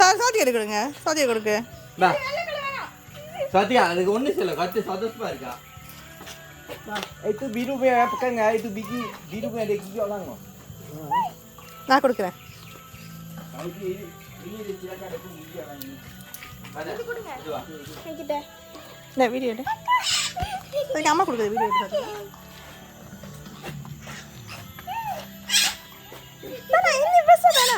சாத்தி எடுக்கணுங்க சாத்தியை கொடுக்கு சத்யா அதுக்கு ஒண்ணு சொல்ல கத்து சதஸ்பா இருக்கா itu biru punya pekan nggak itu biji biru punya ada gigi orang loh நான் கொடுக்குறேன் ini silakan ada gigi orang ini mana itu கொடுங்க என்கிட்ட இந்த வீடியோ எடு அதுக்கு அம்மா கொடுக்குது வீடியோ எடுத்து நான் இந்த ட்ரெஸ் தானா